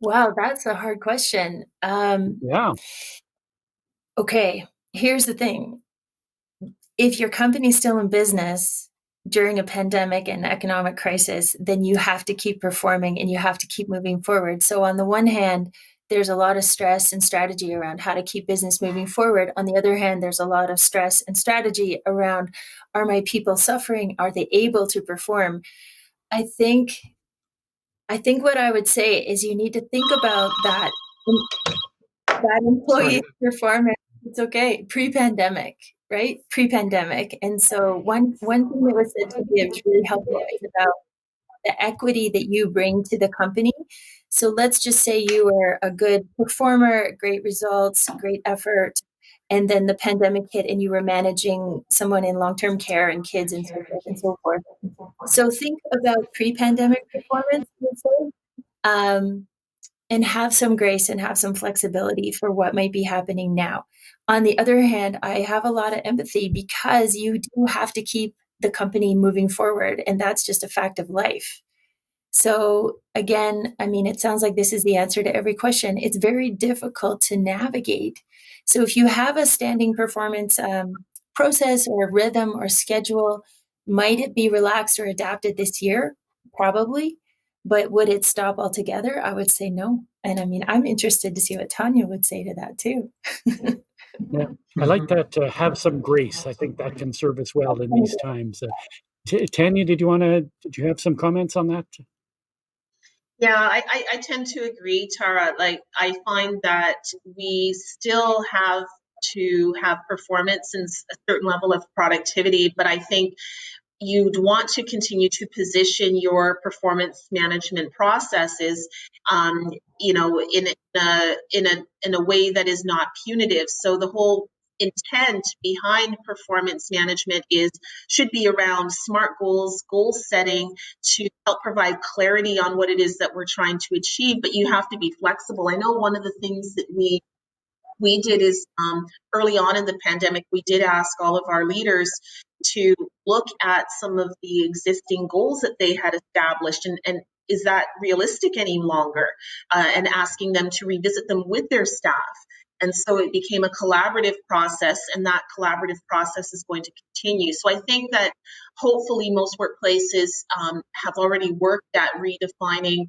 Wow, that's a hard question. Yeah. Okay, here's the thing. If your company's still in business during a pandemic and economic crisis, then you have to keep performing and you have to keep moving forward. So on the one hand, there's a lot of stress and strategy around how to keep business moving forward. On the other hand, there's a lot of stress and strategy around, are my people suffering? Are they able to perform? I think what I would say is you need to think about that Sorry. employee performance. It's okay. Pre-pandemic, right? Pre-pandemic. And so one thing that was said to me that was really helpful is about the equity that you bring to the company. So let's just say you were a good performer, great results, great effort, and then the pandemic hit and you were managing someone in long-term care and kids and so forth and so forth. So think about pre-pandemic performance, let's say, and have some grace and have some flexibility for what might be happening now. On the other hand, I have a lot of empathy because you do have to keep the company moving forward, and that's just a fact of life. So again, I mean, it sounds like this is the answer to every question. It's very difficult to navigate. So if you have a standing performance process or rhythm or schedule, might it be relaxed or adapted this year? Probably. But would it stop altogether? I would say no. And I mean, I'm interested to see what Tanya would say to that too. Yeah. I like that, have some grace. I think that can serve us well in these times. Tanya, did you have some comments on that? Yeah, I tend to agree, Tara. Like, I find that we still have to have performance and a certain level of productivity, but I think you'd want to continue to position your performance management processes, in a way that is not punitive. So the whole intent behind performance management should be around SMART goals, goal setting to help provide clarity on what it is that we're trying to achieve. But you have to be flexible. I know one of the things that we did is early on in the pandemic, we did ask all of our leaders to look at some of the existing goals that they had established and is that realistic any longer? And asking them to revisit them with their staff. And so it became a collaborative process, and that collaborative process is going to continue. So I think that hopefully most workplaces have already worked at redefining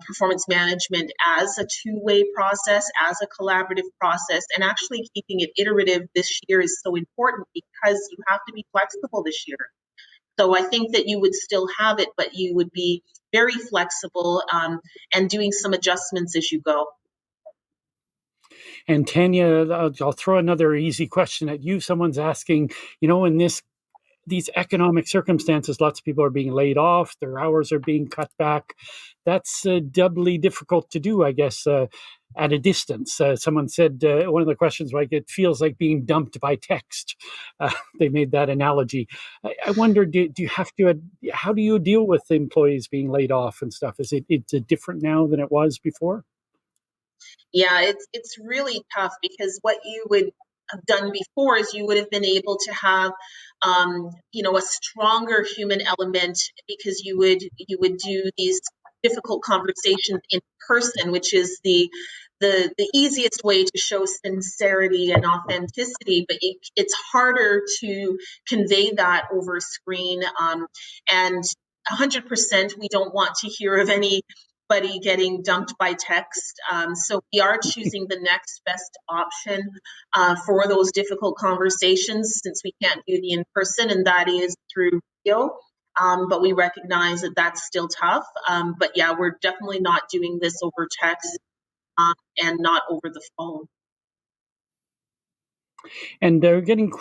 performance management as a two-way process, as a collaborative process, and actually keeping it iterative this year is so important because you have to be flexible this year. So I think that you would still have it, but you would be very flexible and doing some adjustments as you go. And Tanya, I'll throw another easy question at you. Someone's asking, in these economic circumstances, lots of people are being laid off, their hours are being cut back. That's doubly difficult to do, I guess, at a distance. Someone said, one of the questions, like, it feels like being dumped by text. They made that analogy. I wonder, do you have to, how do you deal with employees being laid off and stuff? It's different now than it was before? Yeah, it's really tough because what you would have done before is you would have been able to have a stronger human element because you would do these difficult conversations in person, which is the easiest way to show sincerity and authenticity, but it's harder to convey that over screen. And 100%, we don't want to hear of anybody getting dumped by text. So we are choosing the next best option for those difficult conversations since we can't do the in-person, and that is through video. But we recognize that that's still tough. But yeah, we're definitely not doing this over text and not over the phone. And they're getting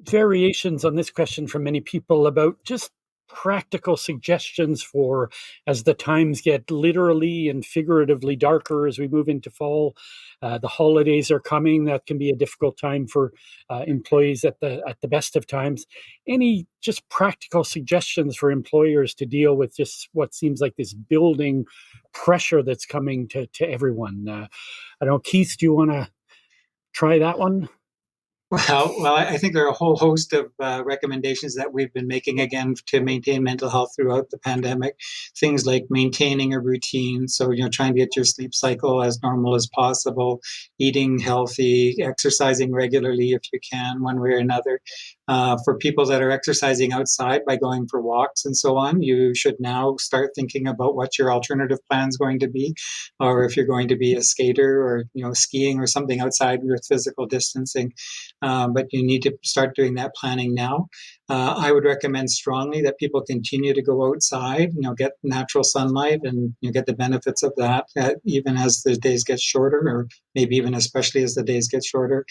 variations on this question from many people about just practical suggestions for as the times get literally and figuratively darker as we move into fall. The holidays are coming. That can be a difficult time for employees at the best of times. Any just practical suggestions for employers to deal with just what seems like this building pressure that's coming to everyone? I don't know, Keith, do you want to try that one? Well, I think there are a whole host of recommendations that we've been making again to maintain mental health throughout the pandemic. Things like maintaining a routine, so trying to get your sleep cycle as normal as possible, eating healthy, exercising regularly if you can, one way or another. For people that are exercising outside by going for walks and so on, you should now start thinking about what your alternative plan is going to be, or if you're going to be a skater or skiing or something outside with physical distancing. But you need to start doing that planning now. I would recommend strongly that people continue to go outside, get natural sunlight and get the benefits of that, even as the days get shorter, or maybe even especially as the days get shorter.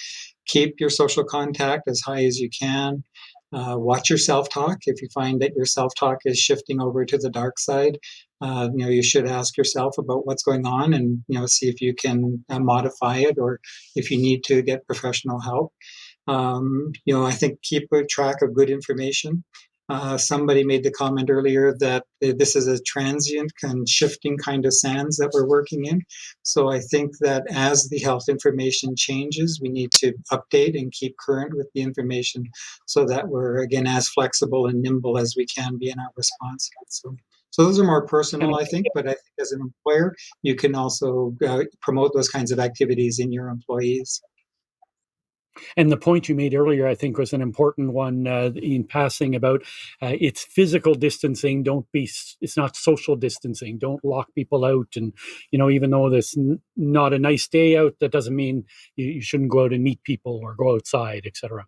Keep your social contact as high as you can. Watch your self-talk. If you find that your self-talk is shifting over to the dark side, you should ask yourself about what's going on and see if you can modify it, or if you need to get professional help. I think keep a track of good information. Somebody made the comment earlier that this is a transient and shifting kind of sands that we're working in. So I think that as the health information changes, we need to update and keep current with the information so that we're, again, as flexible and nimble as we can be in our response. So those are more personal, I think, but I think as an employer, you can also promote those kinds of activities in your employees. And the point you made earlier, I think, was an important one in passing about it's physical distancing. It's not social distancing. Don't lock people out. And, even though there's not a nice day out, that doesn't mean you shouldn't go out and meet people or go outside, etc.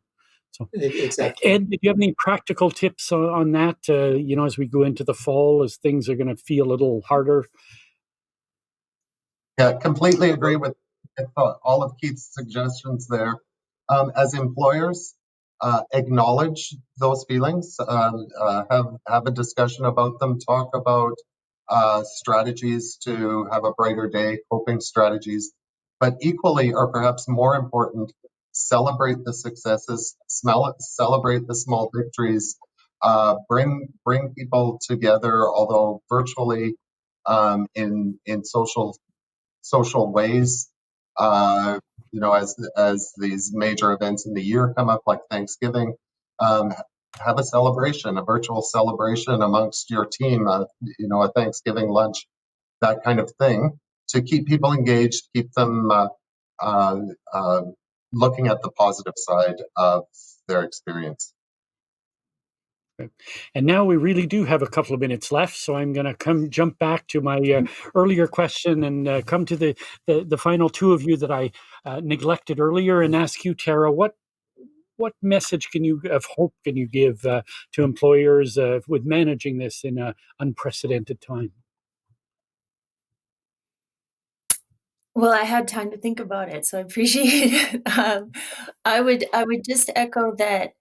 So, exactly. Ed, do you have any practical tips on that, as we go into the fall, as things are going to feel a little harder? Yeah, completely agree with all of Keith's suggestions there. As employers, acknowledge those feelings, have a discussion about them, talk about strategies to have a brighter day, coping strategies, but equally, or perhaps more important, celebrate the successes, celebrate the small victories, bring people together, although virtually, in social ways. Uh, as these major events in the year come up, like Thanksgiving, um, have a celebration, a virtual celebration amongst your team. A Thanksgiving lunch, that kind of thing, to keep people engaged, keep them uh, uh, looking at the positive side of their experience. And now we really do have a couple of minutes left, so I'm going to jump back to my earlier question and come to the final two of you that I neglected earlier, and ask you, Tara, what message of hope can you give to employers with managing this in an unprecedented time? Well, I had time to think about it, so I appreciate it. I would just echo that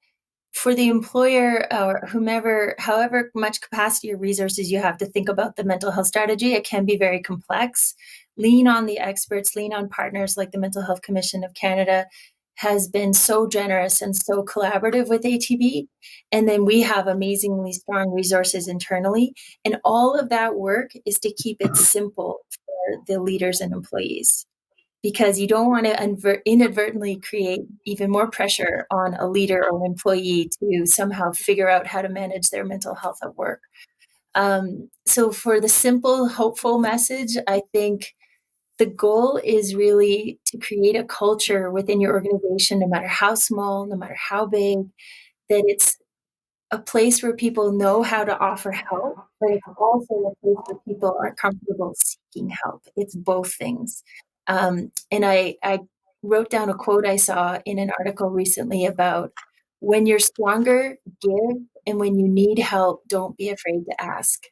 for the employer or whomever, however much capacity or resources you have to think about the mental health strategy, it can be very complex. Lean on the experts, lean on partners like the Mental Health Commission of Canada has been so generous and so collaborative with ATB. And then we have amazingly strong resources internally. And all of that work is to keep it simple for the leaders and employees, because you don't want to inadvertently create even more pressure on a leader or an employee to somehow figure out how to manage their mental health at work. So for the simple, hopeful message, I think the goal is really to create a culture within your organization, no matter how small, no matter how big, that it's a place where people know how to offer help, but it's also a place where people are comfortable seeking help. It's both things. And I wrote down a quote I saw in an article recently about, when you're stronger, give, and when you need help, don't be afraid to ask.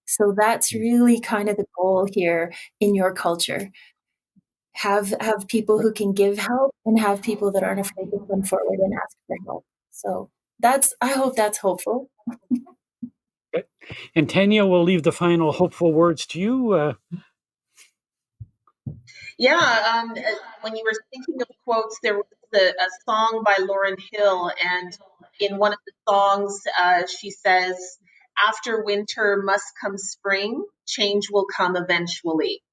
So that's really kind of the goal here in your culture. Have people who can give help, and have people that aren't afraid to come forward and ask for help. So I hope that's hopeful. Okay. And Tanya, we'll leave the final hopeful words to you. Yeah, when you were thinking of quotes, there was a song by Lauryn Hill, and in one of the songs, she says, "After winter must come spring, change will come eventually."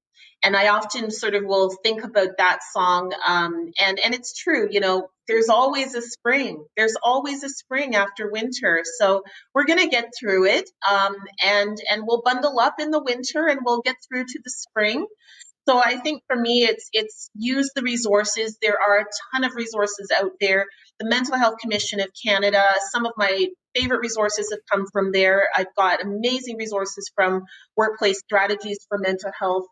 And I often sort of will think about that song. And it's true, you know, there's always a spring. There's always a spring after winter. So we're going to get through it. And we'll bundle up in the winter and we'll get through to the spring. So I think for me, it's use the resources. There are a ton of resources out there. The Mental Health Commission of Canada, some of my favorite resources have come from there. I've got amazing resources from Workplace Strategies for Mental Health.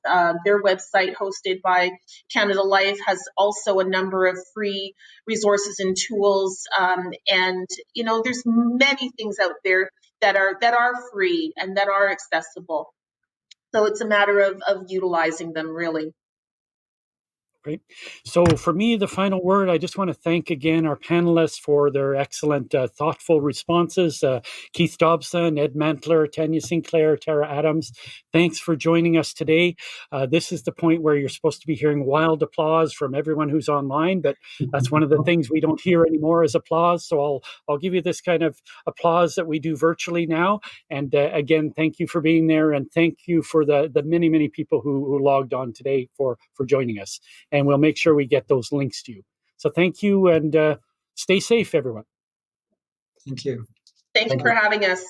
Their website, hosted by Canada Life, has also a number of free resources and tools. And you know, there's many things out there that are free and that are accessible. So it's a matter of utilizing them, really. Great. So for me, the final word, I just want to thank again our panelists for their excellent, thoughtful responses. Keith Dobson, Ed Mantler, Tanya Sinclair, Tara Adams, thanks for joining us today. This is the point where you're supposed to be hearing wild applause from everyone who's online, but that's one of the things we don't hear anymore is applause. So I'll give you this kind of applause that we do virtually now. And again, thank you for being there, and thank you for the many, many people who logged on today for joining us. And we'll make sure we get those links to you. So thank you, and stay safe, everyone. Thank you. Thank you for having us.